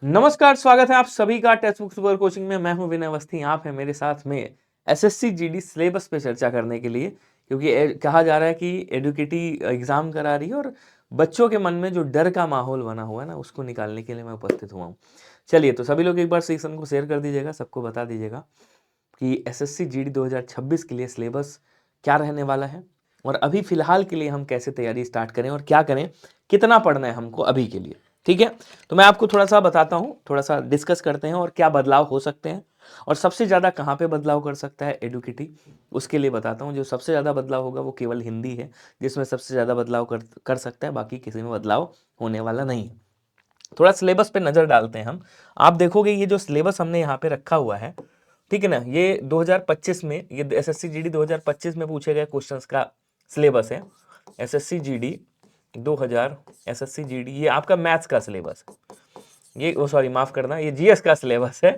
नमस्कार, स्वागत है आप सभी का टेक्स्ट बुक सुपर कोचिंग में। मैं हूं विनय अवस्थी। आप हैं मेरे साथ में एसएससी जीडी सिलेबस पे चर्चा करने के लिए, क्योंकि कहा जा रहा है कि एडुकेटी एग्जाम करा रही है और बच्चों के मन में जो डर का माहौल बना हुआ है ना, उसको निकालने के लिए मैं उपस्थित हुआ हूँ। चलिए, तो सभी लोग एक बार सेशन को शेयर कर दीजिएगा, सबको बता दीजिएगा कि एसएससी जीडी 2026 के लिए सिलेबस क्या रहने वाला है और अभी फिलहाल के लिए हम कैसे तैयारी स्टार्ट करें और क्या करें, कितना पढ़ना है हमको अभी के लिए। ठीक है, तो मैं आपको थोड़ा सा बताता हूँ, थोड़ा सा डिस्कस करते हैं और क्या बदलाव हो सकते हैं और सबसे ज़्यादा कहाँ पे बदलाव कर सकता है एडुकेटी, उसके लिए बताता हूँ। जो सबसे ज़्यादा बदलाव होगा वो केवल हिंदी है, जिसमें सबसे ज़्यादा बदलाव कर सकता है, बाकी किसी में बदलाव होने वाला नहीं है। थोड़ा सिलेबस पे नज़र डालते हैं हम। आप देखोगे ये जो सिलेबस हमने यहाँ पे रखा हुआ है, ठीक है ना, ये 2025 में, ये एसएससी जीडी 2025 में पूछे गए क्वेश्चंस का सिलेबस है। एसएससी जीडी 2000, एसएससी जीडी, ये आपका मैथ्स का सिलेबस है। ये ओ सॉरी, माफ करना, ये जीएस का सिलेबस है।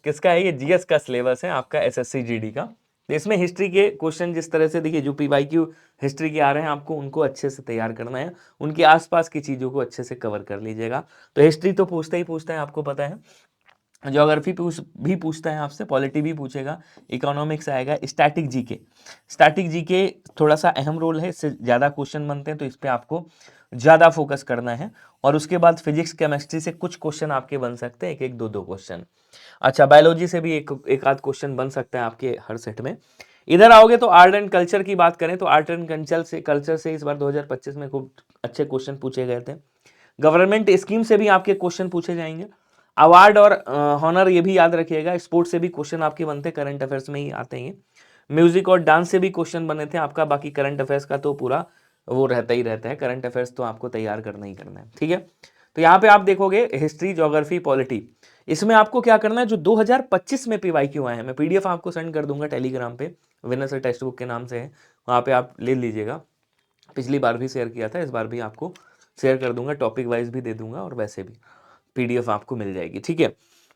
किसका है? ये जीएस का सिलेबस है आपका एसएससी जीडी का। तो इसमें हिस्ट्री के क्वेश्चन जिस तरह से, देखिए, जो पीवाईक्यू हिस्ट्री के आ रहे हैं, आपको उनको अच्छे से तैयार करना है, उनके आसपास की चीज़ों को अच्छे से कवर कर लीजिएगा। तो हिस्ट्री तो पूछता ही पूछता है, आपको पता है। ज्योग्राफी भी पूछता है आपसे, पॉलिटी भी पूछेगा, इकोनॉमिक्स आएगा, स्टैटिक जीके थोड़ा सा अहम रोल है, इससे ज़्यादा क्वेश्चन बनते हैं, तो इस पर आपको ज़्यादा फोकस करना है। और उसके बाद फिजिक्स केमिस्ट्री से कुछ क्वेश्चन आपके बन सकते हैं, एक एक दो दो क्वेश्चन। अच्छा, बायोलॉजी से भी एक आध क्वेश्चन बन सकता है आपके हर सेट में। इधर आओगे तो आर्ट एंड कल्चर की बात करें तो आर्ट एंड कल्चर से इस बार 2025 में खूब अच्छे क्वेश्चन पूछे गए थे। गवर्नमेंट स्कीम से भी आपके क्वेश्चन पूछे जाएंगे। अवार्ड और हॉनर ये भी याद रखिएगा। स्पोर्ट्स से भी क्वेश्चन आपके बनते हैं, करंट अफेयर्स में ही आते हैं। म्यूजिक और डांस से भी क्वेश्चन बने थे आपका। बाकी करंट अफेयर्स का तो पूरा वो रहता ही रहता है, करंट अफेयर्स तो आपको तैयार करना ही करना है। ठीक है, तो यहाँ पे आप देखोगे हिस्ट्री, ज्योग्राफी, पॉलिटी, इसमें आपको क्या करना है, जो 2025 में पीवाईक्यू आए हैं, मैं पीडीएफ आपको सेंड कर दूंगा टेलीग्राम पे, विनर सर टेक्स्ट बुक के नाम से है, वहाँ पे आप ले लीजिएगा। पिछली बार भी शेयर किया था, इस बार भी आपको शेयर कर दूंगा, टॉपिक वाइज भी दे दूंगा और वैसे भी पीडीएफ आपको मिल जाएगी। ठीक है,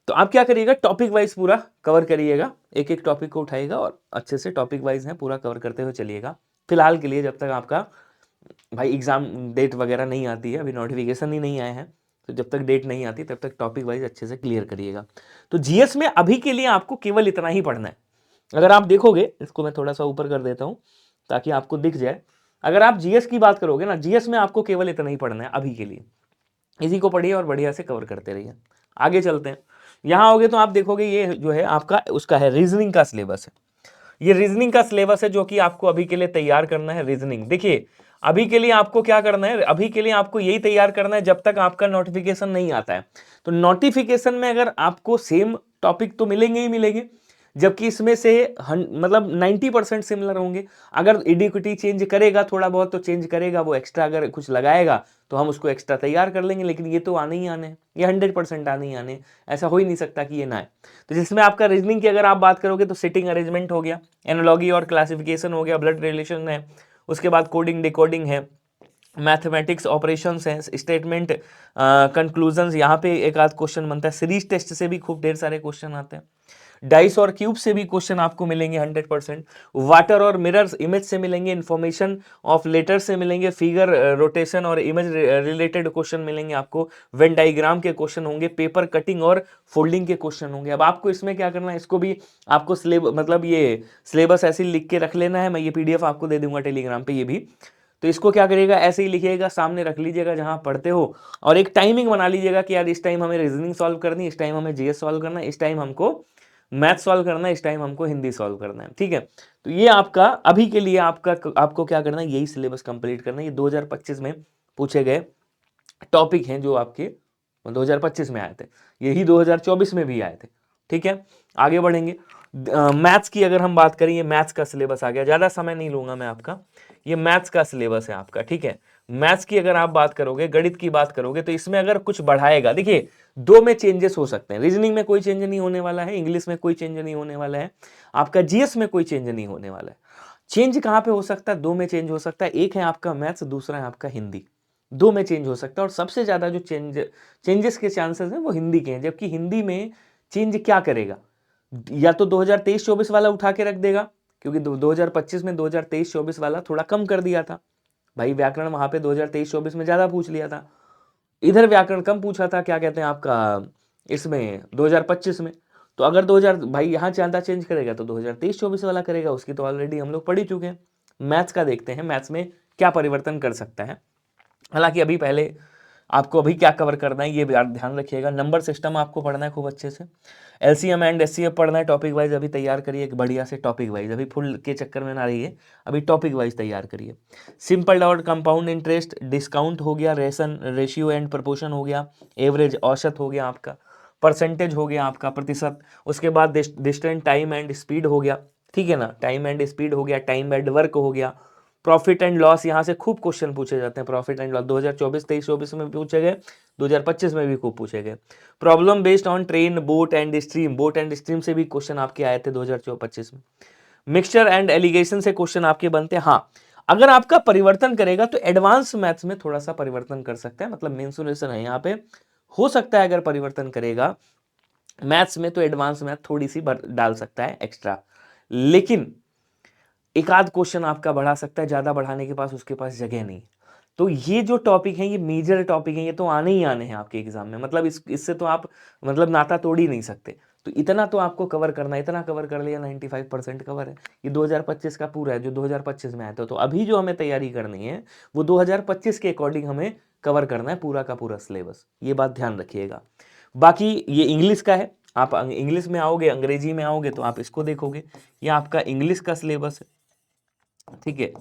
तो आप क्या करिएगा, टॉपिक वाइज पूरा कवर करिएगा, एक एक टॉपिक को उठाइएगा और अच्छे से टॉपिक वाइज है पूरा कवर करते हुए चलिएगा। फिलहाल के लिए, जब तक आपका भाई एग्जाम डेट वगैरह नहीं आती है, अभी नोटिफिकेशन ही नहीं आए हैं, तो जब तक डेट नहीं आती तब तक टॉपिक वाइज अच्छे से क्लियर करिएगा। तो जीएस में अभी के लिए आपको केवल इतना ही पढ़ना है। अगर आप देखोगे, इसको मैं थोड़ा सा ऊपर कर देता हूँ ताकि आपको दिख जाए। अगर आप जीएस की बात करोगे ना, जीएस में आपको केवल इतना ही पढ़ना है अभी के लिए। इसी को पढ़िए और बढ़िया से कवर करते रहिए। आगे चलते हैं। यहाँ आओगे तो आप देखोगे ये जो है आपका उसका है रीजनिंग का सिलेबस है। ये रीजनिंग का सिलेबस है जो कि आपको अभी के लिए तैयार करना है। रीजनिंग देखिए, अभी के लिए आपको क्या करना है, अभी के लिए आपको यही तैयार करना है जब तक आपका नोटिफिकेशन नहीं आता है। तो नोटिफिकेशन में अगर आपको सेम टॉपिक तो मिलेंगे ही मिलेंगे, जबकि इसमें से मतलब 90% सिमिलर होंगे। अगर इडिक्विटी चेंज करेगा थोड़ा बहुत तो चेंज करेगा, वो एक्स्ट्रा अगर कुछ लगाएगा तो हम उसको एक्स्ट्रा तैयार कर लेंगे, लेकिन ये तो आने ही आने हैं, ये 100% आने ही आने, ऐसा हो ही नहीं सकता कि ये ना आए। तो जिसमें आपका रीजनिंग की अगर आप बात करोगे तो सिटिंग अरेंजमेंट हो गया, एनालॉगी और क्लासिफिकेशन हो गया, ब्लड रिलेशन है, उसके बाद कोडिंग डिकोडिंग है, मैथमेटिक्स ऑपरेशंस हैं, स्टेटमेंट कंक्लूजन्स, यहाँ पे एक आध क्वेश्चन बनता है। सीरीज टेस्ट से भी खूब ढेर सारे क्वेश्चन आते हैं। डाइस और क्यूब से भी क्वेश्चन आपको मिलेंगे 100%। वाटर और मिरर्स इमेज से मिलेंगे, इन्फॉर्मेशन ऑफ लेटर से मिलेंगे, फिगर रोटेशन और इमेज रिलेटेड क्वेश्चन मिलेंगे आपको, वेन डायग्राम के क्वेश्चन होंगे, पेपर कटिंग और फोल्डिंग के क्वेश्चन होंगे। अब आपको इसमें क्या करना है, इसको भी आपको मतलब ये सिलेबस ऐसे लिख के रख लेना है। मैं ये पीडीएफ आपको दे दूंगा टेलीग्राम पे, ये भी। तो इसको क्या करिएगा, ऐसे ही लिखिएगा, सामने रख लीजिएगा जहां पढ़ते हो, और एक टाइमिंग बना लीजिएगा कि यार इस टाइम हमें रीजनिंग सॉल्व करनी है, इस टाइम हमें जीएस सॉल्व करना है, इस टाइम हमको मैथ सॉल्व करना है, इस टाइम हमको हिंदी सॉल्व करना है। ठीक है, तो ये आपका अभी के लिए आपको क्या करना है, यही सिलेबस कंप्लीट करना है। ये 2025 में पूछे गए टॉपिक हैं जो आपके 2025 में आए थे, यही 2024 में भी आए थे। ठीक है, आगे बढ़ेंगे। मैथ्स की अगर हम बात करें, ये मैथ्स का सिलेबस आ गया, ज़्यादा समय नहीं लूंगा मैं आपका, ये मैथ्स का सिलेबस है आपका। ठीक है, मैथ्स की अगर आप बात करोगे, गणित की बात करोगे, तो इसमें अगर कुछ बढ़ाएगा, देखिए दो में चेंजेस हो सकते हैं। रीजनिंग में कोई चेंज नहीं होने वाला है, इंग्लिश में कोई चेंज नहीं होने वाला है, आपका जीएस में कोई चेंज नहीं होने वाला है। चेंज कहाँ पे हो सकता है, दो में चेंज हो सकता है, एक है आपका मैथ्स, दूसरा है आपका हिंदी। दो में चेंज हो सकता है, और सबसे ज्यादा जो चेंजेस के चांसेस हैं वो हिंदी के हैं। जबकि हिंदी में चेंज क्या करेगा, या तो 2023-24 वाला उठा के रख देगा, क्योंकि 2025 में 2023-24 वाला थोड़ा कम कर दिया था भाई, व्याकरण वहां पे 2023-24 में ज्यादा पूछ लिया था। इधर व्याकरण कम पूछा था, क्या कहते हैं आपका इसमें 2025 में। तो अगर 2000 भाई यहाँ चांदा चेंज करेगा तो 2023-24 वाला करेगा, उसकी तो ऑलरेडी हम लोग पढ़ ही चुके हैं। मैथ्स का देखते हैं, मैथ्स में क्या परिवर्तन कर सकता है। हालांकि अभी पहले आपको अभी क्या कवर करना है ये ध्यान रखिएगा। नंबर सिस्टम आपको पढ़ना है खूब अच्छे से, एलसीएम एंड एचसीएफ पढ़ना है, टॉपिक वाइज अभी तैयार करिए एक बढ़िया से टॉपिक वाइज, अभी फुल के चक्कर में ना रहिए, अभी टॉपिक वाइज तैयार करिए। सिंपल और कंपाउंड इंटरेस्ट, डिस्काउंट हो गया, रेशियो एंड प्रपोर्शन हो गया, एवरेज औसत हो गया आपका, परसेंटेज हो गया आपका प्रतिशत, उसके बाद डिस्टेंस टाइम एंड स्पीड हो गया, ठीक है ना, टाइम एंड स्पीड हो गया, टाइम एंड वर्क हो गया, प्रॉफिट एंड लॉस, यहाँ से खूब क्वेश्चन पूछे जाते हैं, प्रॉफिट एंड लॉस 2024-23-24 में भी पूछे गए, 2025 में भी खूब पूछे गए। Problem based on train, boat and stream, boat and stream से भी क्वेश्चन आपके आए थे 2024-25 में। मिक्सचर एंड एलिगेशन से क्वेश्चन आपके बनते हैं। हाँ, अगर आपका परिवर्तन करेगा तो एडवांस मैथ्स में थोड़ा सा परिवर्तन कर सकता है, मतलब मेंसुरेशन है यहाँ पे, हो सकता है अगर परिवर्तन करेगा मैथ्स में तो एडवांस मैथ थोड़ी सी डाल सकता है एक्स्ट्रा, लेकिन एक आध क्वेश्चन आपका बढ़ा सकता है, ज्यादा बढ़ाने के पास उसके पास जगह नहीं। तो ये जो टॉपिक है ये मेजर टॉपिक है, ये तो आने ही आने हैं आपके एग्जाम में, मतलब इससे तो आप मतलब नाता तोड़ ही नहीं सकते। तो इतना तो आपको कवर करना है, इतना कवर कर लिया 95% कवर है। ये 2025 का पूरा है जो 2025 में आया था। तो अभी जो हमें तैयारी करनी है वो 2025 के अकॉर्डिंग हमें कवर करना है पूरा का पूरा सिलेबस, ये बात ध्यान रखिएगा। बाकी ये इंग्लिश का है, आप इंग्लिश में आओगे, अंग्रेजी में आओगे तो आप इसको देखोगे, ये आपका इंग्लिश का सिलेबस है, ठीक है,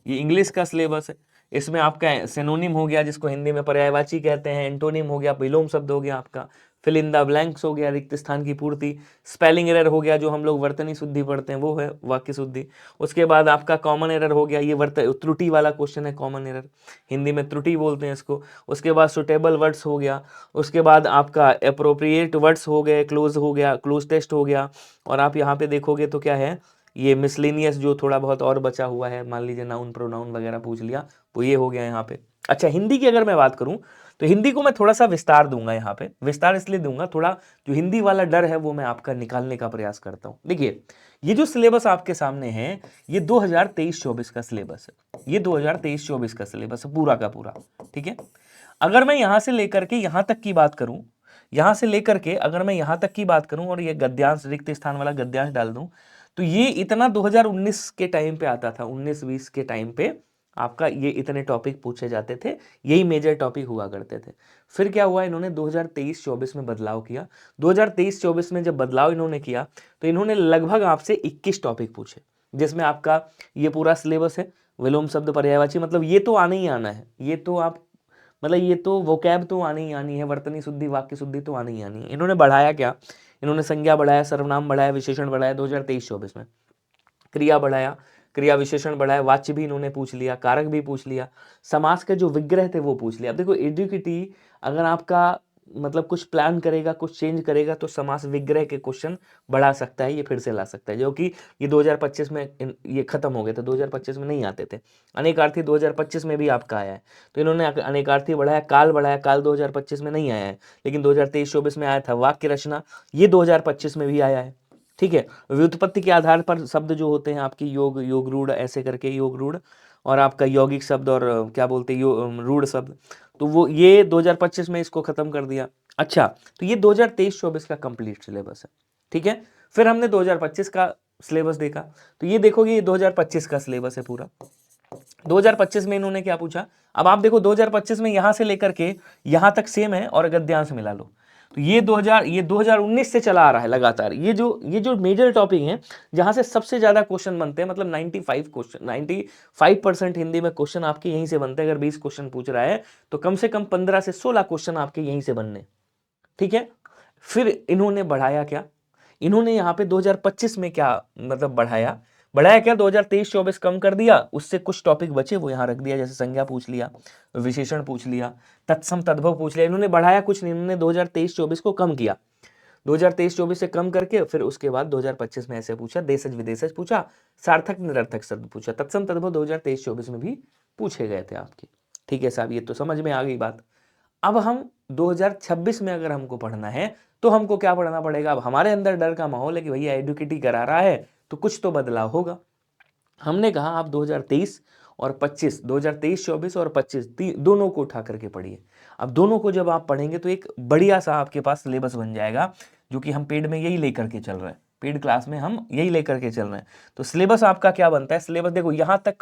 ये इंग्लिश का सिलेबस है। इसमें आपका सिनोनिम हो गया जिसको हिंदी में पर्यायवाची कहते हैं, एंटोनिम हो गया, विलोम शब्द हो गया आपका, फिल इन द ब्लैंक्स हो गया, रिक्त स्थान की पूर्ति, स्पेलिंग एरर हो गया जो हम लोग वर्तनी शुद्धि पढ़ते हैं वो है वाक्य शुद्धि। उसके बाद आपका कॉमन एरर हो गया, ये त्रुटि वाला क्वेश्चन है, कॉमन एरर हिंदी में त्रुटि बोलते हैं इसको। उसके बाद सुटेबल वर्ड्स हो गया, उसके बाद आपका अप्रोप्रिएट वर्ड्स हो गए, क्लोज हो गया, क्लोज टेस्ट हो गया। और आप यहाँ पे देखोगे तो क्या है, ये मिसलेनियस जो थोड़ा बहुत और बचा हुआ है, मान लीजिए नाउन प्रोनाउन वगैरह पूछ लिया, वो ये हो गया यहाँ पे। अच्छा, हिंदी की अगर मैं बात करूं तो हिंदी को मैं थोड़ा सा विस्तार दूंगा, यहाँ पे विस्तार इसलिए दूंगा, थोड़ा जो हिंदी वाला डर है वो मैं आपका निकालने का प्रयास करता हूं। देखिए, ये जो सिलेबस आपके सामने है ये 2023-24 का सिलेबस है, ये 2023-24 का सिलेबस है पूरा का पूरा, ठीक है। अगर मैं यहां से लेकर के यहां तक की बात करूं, यहां से लेकर के अगर मैं यहां तक की बात करूं और ये गद्यांश रिक्त स्थान वाला गद्यांश डाल दूं, तो ये इतना 2019 के टाइम पे आता था, 19-20 के टाइम पे आपका ये इतने टॉपिक पूछे जाते थे, यही मेजर टॉपिक हुआ करते थे। फिर क्या हुआ, इन्होंने 2023-24 में बदलाव किया। 2023-24 में जब बदलाव इन्होंने किया तो इन्होंने लगभग आपसे 21 टॉपिक पूछे, जिसमें आपका ये पूरा सिलेबस है, विलोम शब्द पर्यायवाची, मतलब ये तो आना ही आना है, ये तो आप मतलब ये तो वोकैब तो आनी ही आनी है, वर्तनी शुद्धि वाक्य शुद्धि तो आनी ही आनी है। इन्होंने बढ़ाया क्या, इन्होंने संज्ञा बढ़ाया, सर्वनाम बढ़ाया, विशेषण बढ़ाया 2023-24 में, क्रिया बढ़ाया, क्रिया विशेषण बढ़ाया, वाच्य भी इन्होंने पूछ लिया, कारक भी पूछ लिया, समास के जो विग्रह थे वो पूछ लिया। अब देखो एडुकेटी अगर आपका मतलब कुछ प्लान करेगा, कुछ चेंज करेगा तो समास विग्रह के क्वेश्चन बढ़ा सकता है, ये फिर से ला सकता है, जो कि ये 2025 में ये खत्म हो गए थे, 2025 में नहीं आते थे। अनेकार्थी 2025 में भी आपका आया है, तो इन्होंने अनेकार्थी बढ़ाया, काल बढ़ाया, काल 2025 में नहीं आया है लेकिन 2023-24 में आया था। वाक्य रचना ये 2025 में भी आया है, ठीक है। व्युत्पत्ति के आधार पर शब्द जो होते हैं आपकी योग, योग रूढ़, ऐसे करके योग रूढ़, और आपका यौगिक शब्द और क्या बोलते हैं रूढ़ शब्द, तो वो ये 2025 में इसको खत्म कर दिया। अच्छा, तो ये 2023-24 का कंप्लीट सिलेबस है, ठीक है। फिर हमने 2025 का सिलेबस देखा, तो ये देखोगे ये 2025 का सिलेबस है पूरा। 2025 में इन्होंने क्या पूछा, अब आप देखो 2025 में यहां से लेकर के यहां तक सेम है और गद्यांश मिला लो तो ये 2019 से चला आ रहा है लगातार। ये जो मेजर टॉपिक है जहां से सबसे ज्यादा क्वेश्चन बनते हैं, मतलब 95% हिंदी में क्वेश्चन आपके यहीं से बनते हैं। अगर 20 क्वेश्चन पूछ रहा है तो कम से कम 15 से 16 क्वेश्चन आपके यहीं से बनने, ठीक है। फिर इन्होंने बढ़ाया क्या, इन्होंने यहाँ पे 2025 में क्या मतलब बढ़ाया क्या, 2023-24 कम कर दिया, उससे कुछ टॉपिक बचे वो यहाँ रख दिया, जैसे संज्ञा पूछ लिया, विशेषण पूछ लिया, तत्सम तद्भव पूछ लिया। इन्होंने बढ़ाया कुछ नहीं, इन्होंने 2023-24 को कम किया, 2023-24 से कम करके फिर उसके बाद 2025 में ऐसे पूछा, देशज विदेशज पूछा, सार्थक निरर्थक शब्द पूछा, तत्सम तद्भव 2023-24 में भी पूछे गए थे आपके, ठीक है साहब, ये तो समझ में आ गई बात। अब हम 2026 में अगर हमको पढ़ना है तो हमको क्या पढ़ना पड़ेगा, अब हमारे अंदर डर का माहौल है कि भैया एडुकेटी करा रहा है तो कुछ तो बदलाव होगा। हमने कहा आप 2023 और 25, 2023-24 और 25 दोनों को उठा करके पढ़िए। अब दोनों को जब आप पढ़ेंगे तो एक बढ़िया सा आपके पास सिलेबस बन जाएगा, जो कि हम पेड में यही लेकर के चल रहे हैं, पेड क्लास में हम यही लेकर के चल रहे हैं। तो सिलेबस आपका क्या बनता है, सिलेबस देखो यहाँ तक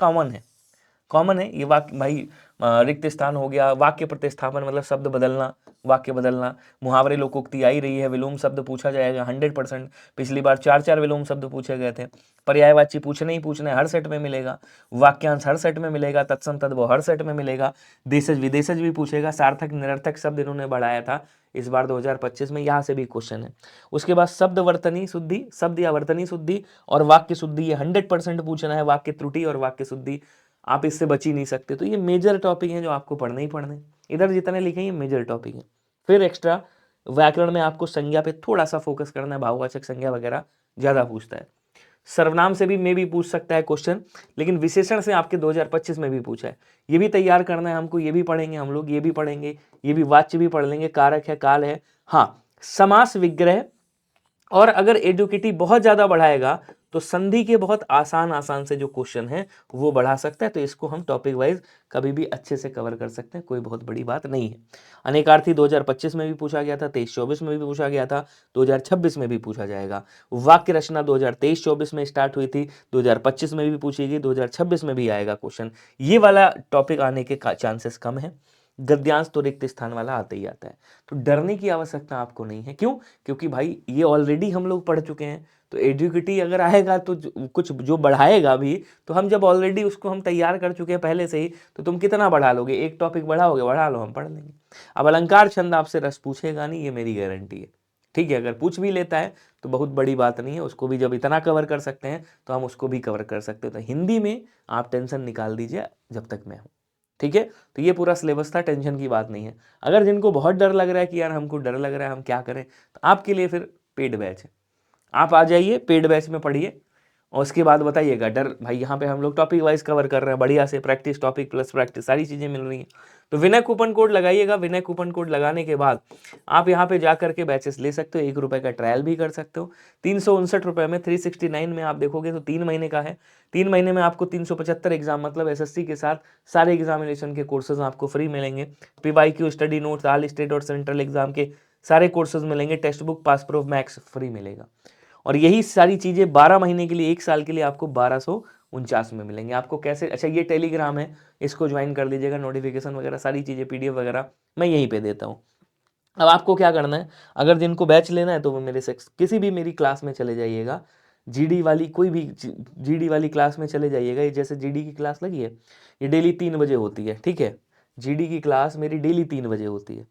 कॉमन है ये वाक्य भाई, रिक्त स्थान हो गया, वाक्य प्रतिस्थापन मतलब शब्द बदलना, वाक्य बदलना, मुहावरे लोकोक्ति आई रही है, विलोम शब्द पूछा जाएगा 100%। पिछली बार 4 विलोम शब्द पूछे गए थे। पर्यायवाची पूछने ही पूछने हर सेट में मिलेगा, वाक्यांश हर सेट में मिलेगा, तत्सम तद्भव हर सेट में मिलेगा, देशज विदेशज भी पूछेगा, सार्थक निरर्थक शब्द इन्होंने बढ़ाया था इस बार 2025 में, यहाँ से भी क्वेश्चन है। उसके बाद शब्द वर्तनी शुद्धि, शब्द या वर्तनी शुद्धि और वाक्य शुद्धि, ये 100% पूछना है, वाक्य त्रुटि और वाक्य शुद्धि, आप इससे बच ही नहीं सकते। तो ये मेजर टॉपिक हैं जो आपको पढ़ने ही पढ़ने, इधर जितने लिखे ये मेजर टॉपिक है। फिर एक्स्ट्रा व्याकरण में आपको संज्ञा पे थोड़ा सा फोकस करना है, भाववाचक संज्ञा वगैरह ज्यादा पूछता है। सर्वनाम से भी मे भी पूछ सकता है क्वेश्चन, लेकिन विशेषण से आपके 2025 में भी पूछा है, ये भी तैयार करना है हमको, ये भी पढ़ेंगे हम लोग, ये भी पढ़ेंगे, ये भी वाच्य भी पढ़ लेंगे, कारक है, काल है। हाँ, समास विग्रह, और अगर एडुकेटी बहुत ज्यादा बढ़ाएगा तो संधि के बहुत आसान से जो क्वेश्चन है वो बढ़ा सकता है। तो इसको हम टॉपिक वाइज कभी भी अच्छे से कवर कर सकते हैं, कोई बहुत बड़ी बात नहीं है। अनेकार्थी 2025 में भी पूछा गया था, 23-24 में भी पूछा गया था, 2026 में भी पूछा जाएगा। वाक्य रचना 2023-24 में स्टार्ट हुई थी, 2025 में भी पूछेगी, 2026 में भी आएगा क्वेश्चन। ये वाला टॉपिक आने के चांसेस कम है। गद्यांश तो रिक्त स्थान वाला आते ही आता है, तो डरने की आवश्यकता आपको नहीं है। क्यों? क्योंकि भाई ये ऑलरेडी हम लोग पढ़ चुके हैं। तो एडुकेटी अगर आएगा तो कुछ जो बढ़ाएगा भी, तो हम जब ऑलरेडी उसको हम तैयार कर चुके हैं पहले से ही, तो तुम कितना बढ़ा लोगे, एक टॉपिक बढ़ाओगे, बढ़ा लो, हम पढ़ लेंगे। अब अलंकार छंद आपसे रस पूछेगा नहीं, ये मेरी गारंटी है। ठीक है, अगर पूछ भी लेता है तो बहुत बड़ी बात नहीं है, उसको भी जब इतना कवर कर सकते हैं तो हम उसको भी कवर कर सकते हैं। तो हिंदी में आप टेंशन निकाल दीजिए जब तक मैं हूँ। ठीक है, तो ये पूरा सिलेबस था, टेंशन की बात नहीं है। अगर जिनको बहुत डर लग रहा है कि यार हमको डर लग रहा है हम क्या करें, तो आपके लिए फिर पेड बैच है, आप आ जाइए पेड बैच में पढ़िए और उसके बाद बताइएगा। डर भाई, यहाँ पे हम लोग टॉपिक वाइज कवर कर रहे हैं बढ़िया से, प्रैक्टिस, टॉपिक प्लस प्रैक्टिस, सारी चीजें मिल रही हैं। तो विनय कूपन कोड लगाइएगा, विनय कूपन कोड लगाने के बाद आप यहाँ पे जा करके बैचेस ले सकते हो, 1 रुपए का ट्रायल भी कर सकते हो। 359 रुपए में 369 में आप देखोगे तो 3 महीने का है। 3 महीने में आपको 375 एग्जाम, मतलब एसएससी के साथ सारे एग्जामिनेशन के कोर्सेज आपको फ्री मिलेंगे। PYQ, study notes, all state और सेंट्रल एग्जाम के सारे कोर्सेज मिलेंगे, टेक्स्ट बुक, पासप्रूफ, मैक्स फ्री मिलेगा। और यही सारी चीजें 12 महीने के लिए, 1 साल के लिए आपको 1249 में मिलेंगे। आपको कैसे, अच्छा ये टेलीग्राम है, इसको ज्वाइन कर लीजिएगा, नोटिफिकेशन वगैरह सारी चीजें, पीडीएफ वगैरह मैं यहीं पे देता हूँ। अब आपको क्या करना है, अगर जिनको बैच लेना है तो वो मेरे से किसी भी मेरी क्लास में चले जाइएगा, जीडी वाली, कोई भी जीडी वाली क्लास में चले जाइएगा। ये जैसे जीडी की क्लास लगी है, ये डेली 3 बजे होती है। ठीक है, जीडी की क्लास मेरी डेली 3 बजे होती है,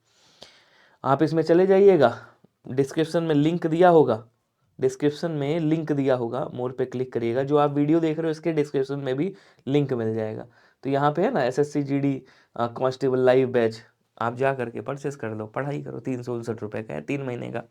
आप इसमें चले जाइएगा, डिस्क्रिप्शन में लिंक दिया होगा, डिस्क्रिप्शन में लिंक दिया होगा, मोर पे क्लिक करिएगा, जो आप वीडियो देख रहे हो इसके डिस्क्रिप्शन में भी लिंक मिल जाएगा। तो यहाँ पे है ना SSC GD constable live batch, आप जा करके परचेस कर लो, पढ़ाई करो। 359 रुपये का है, 3 महीने का।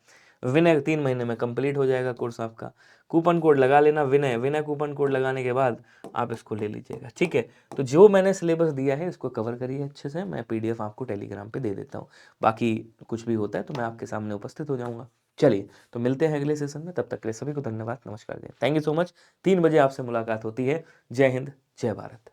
विनय 3 महीने में कंप्लीट हो जाएगा कोर्स आपका। कूपन कोड लगा लेना विनय, विनय कूपन कोड लगाने के बाद आप इसको ले लीजिएगा। ठीक है, तो जो मैंने सिलेबस दिया है इसको कवर करिए अच्छे से, मैं पीडीएफ आपको टेलीग्राम पे दे देता हूँ। बाकी कुछ भी होता है तो मैं आपके सामने उपस्थित हो जाऊँगा। चलिए, तो मिलते हैं अगले सेशन में, तब तक के लिए सभी को धन्यवाद, नमस्कार, जय, थैंक यू सो मच। 3 बजे आपसे मुलाकात होती है। जय हिंद, जय भारत।